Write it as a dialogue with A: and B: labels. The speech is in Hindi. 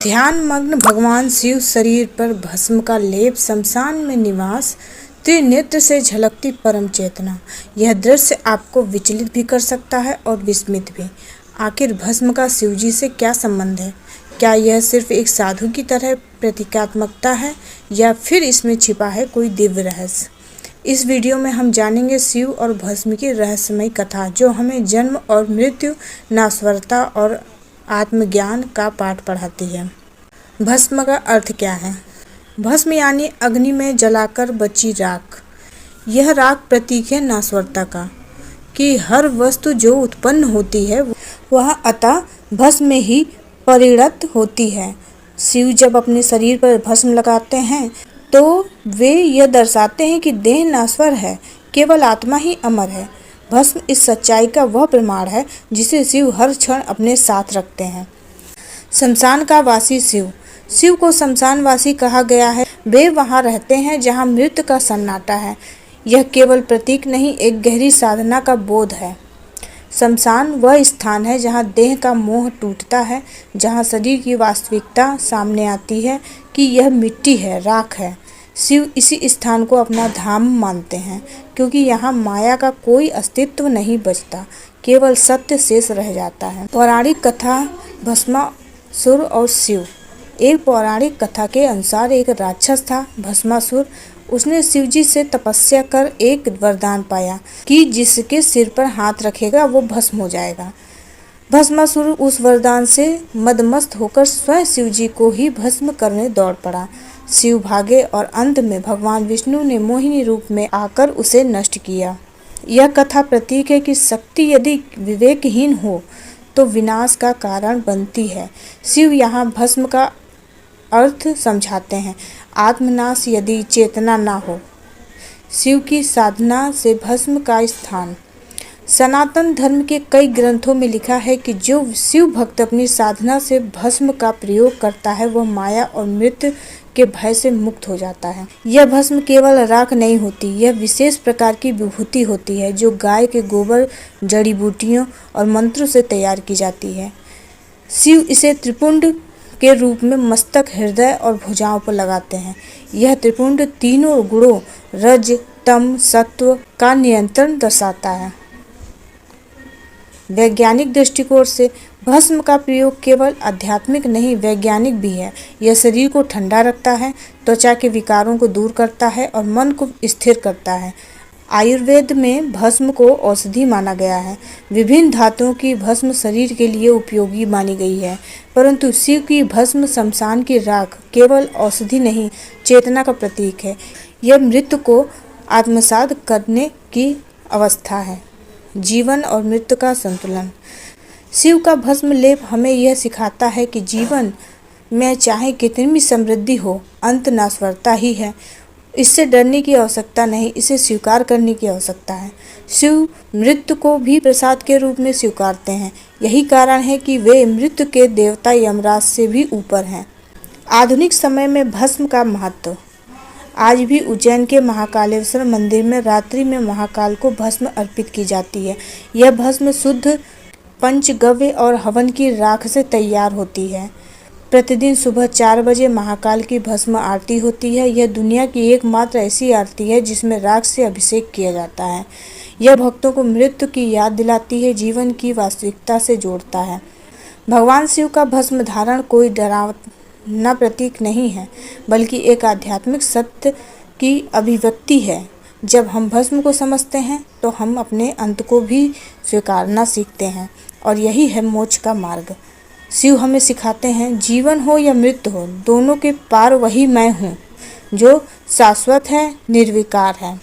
A: ध्यान मग्न भगवान शिव शरीर पर भस्म का लेप, शमशान में निवास, त्रिनेत्र से झलकती परम चेतना। यह दृश्य आपको विचलित भी कर सकता है और विस्मित भी। आखिर भस्म का शिवजी से क्या संबंध है? क्या यह सिर्फ एक साधु की तरह प्रतीकात्मकता है या फिर इसमें छिपा है कोई दिव्य रहस्य? इस वीडियो में हम जानेंगे शिव और भस्म की रहस्यमयी कथा, जो हमें जन्म और मृत्यु, नाश्वरता और आत्मज्ञान का पाठ पढ़ाती है। भस्म का अर्थ क्या है? भस्म यानी अग्नि में जलाकर बची राख। यह राख प्रतीक है नाश्वरता का, कि हर वस्तु जो उत्पन्न होती है वह अतः भस्म में ही परिणत होती है। शिव जब अपने शरीर पर भस्म लगाते हैं तो वे यह दर्शाते हैं कि देह नाश्वर है, केवल आत्मा ही अमर है। भस्म इस सच्चाई का वह प्रमाण है जिसे शिव हर क्षण अपने साथ रखते हैं। शमशान का वासी शिव। शिव को शमशानवासी कहा गया है। वे वहां रहते हैं जहां मृत्यु का सन्नाटा है। यह केवल प्रतीक नहीं, एक गहरी साधना का बोध है। शमशान वह स्थान है जहां देह का मोह टूटता है, जहां शरीर की वास्तविकता सामने आती है कि यह मिट्टी है, राख है। शिव इसी स्थान को अपना धाम मानते हैं, क्योंकि यहाँ माया का कोई अस्तित्व नहीं बचता, केवल सत्य शेष रह जाता है। पौराणिक कथा भस्मासुर और शिव। एक पौराणिक कथा के अनुसार एक राक्षस था भस्मासुर। उसने शिवजी से तपस्या कर एक वरदान पाया कि जिसके सिर पर हाथ रखेगा वो भस्म हो जाएगा। भस्मासुर उस वरदान से मदमस्त होकर स्वयं शिवजी को ही भस्म करने दौड़ पड़ा। शिव भागे और अंत में भगवान विष्णु ने मोहिनी रूप में आकर उसे नष्ट किया। यह कथा प्रतीक है कि शक्ति यदि विवेकहीन हो तो विनाश का कारण बनती है। शिव यहाँ भस्म का अर्थ समझाते हैं, आत्मनाश यदि चेतना ना हो। शिव की साधना से भस्म का स्थान। सनातन धर्म के कई ग्रंथों में लिखा है कि जो शिव भक्त अपनी साधना से भस्म का प्रयोग करता है वह माया और मृत्यु के भय से मुक्त हो जाता है। यह भस्म केवल राख नहीं होती, यह विशेष प्रकार की विभूति होती है जो गाय के गोबर, जड़ी बूटियों और मंत्रों से तैयार की जाती है। शिव इसे त्रिपुंड के रूप में मस्तक, हृदय और भुजाओं पर लगाते हैं। यह त्रिपुंड तीनों गुणों रज, तम, सत्व का नियंत्रण दर्शाता है। वैज्ञानिक दृष्टिकोण से भस्म का प्रयोग केवल आध्यात्मिक नहीं, वैज्ञानिक भी है। यह शरीर को ठंडा रखता है, त्वचा के विकारों को दूर करता है और मन को स्थिर करता है। आयुर्वेद में भस्म को औषधि माना गया है। विभिन्न धातुओं की भस्म शरीर के लिए उपयोगी मानी गई है, परंतु शिव की भस्म, शमशान की राख, केवल औषधि नहीं, चेतना का प्रतीक है। यह मृत्यु को आत्मसात करने की अवस्था है, जीवन और मृत्यु का संतुलन। शिव का भस्म लेप हमें यह सिखाता है कि जीवन में चाहे कितनी भी समृद्धि हो, अंत नाश्वरता ही है। इससे डरने की आवश्यकता नहीं, इसे स्वीकार करने की आवश्यकता है। शिव मृत्यु को भी प्रसाद के रूप में स्वीकारते हैं। यही कारण है कि वे मृत्यु के देवता यमराज से भी ऊपर हैं। आधुनिक समय में भस्म का महत्व। आज भी उज्जैन के महाकालेश्वर मंदिर में रात्रि में महाकाल को भस्म अर्पित की जाती है। यह भस्म शुद्ध पंचगव्य और हवन की राख से तैयार होती है। प्रतिदिन सुबह 4 बजे महाकाल की भस्म आरती होती है। यह दुनिया की एकमात्र ऐसी आरती है जिसमें राख से अभिषेक किया जाता है। यह भक्तों को मृत्यु की याद दिलाती है, जीवन की वास्तविकता से जोड़ता है। भगवान शिव का भस्म धारण कोई डरावना प्रतीक नहीं है, बल्कि एक आध्यात्मिक सत्य की अभिव्यक्ति है। जब हम भस्म को समझते हैं तो हम अपने अंत को भी स्वीकारना सीखते हैं, और यही है मोक्ष का मार्ग। शिव हमें सिखाते हैं, जीवन हो या मृत्यु हो, दोनों के पार वही मैं हूँ जो शाश्वत है, निर्विकार है।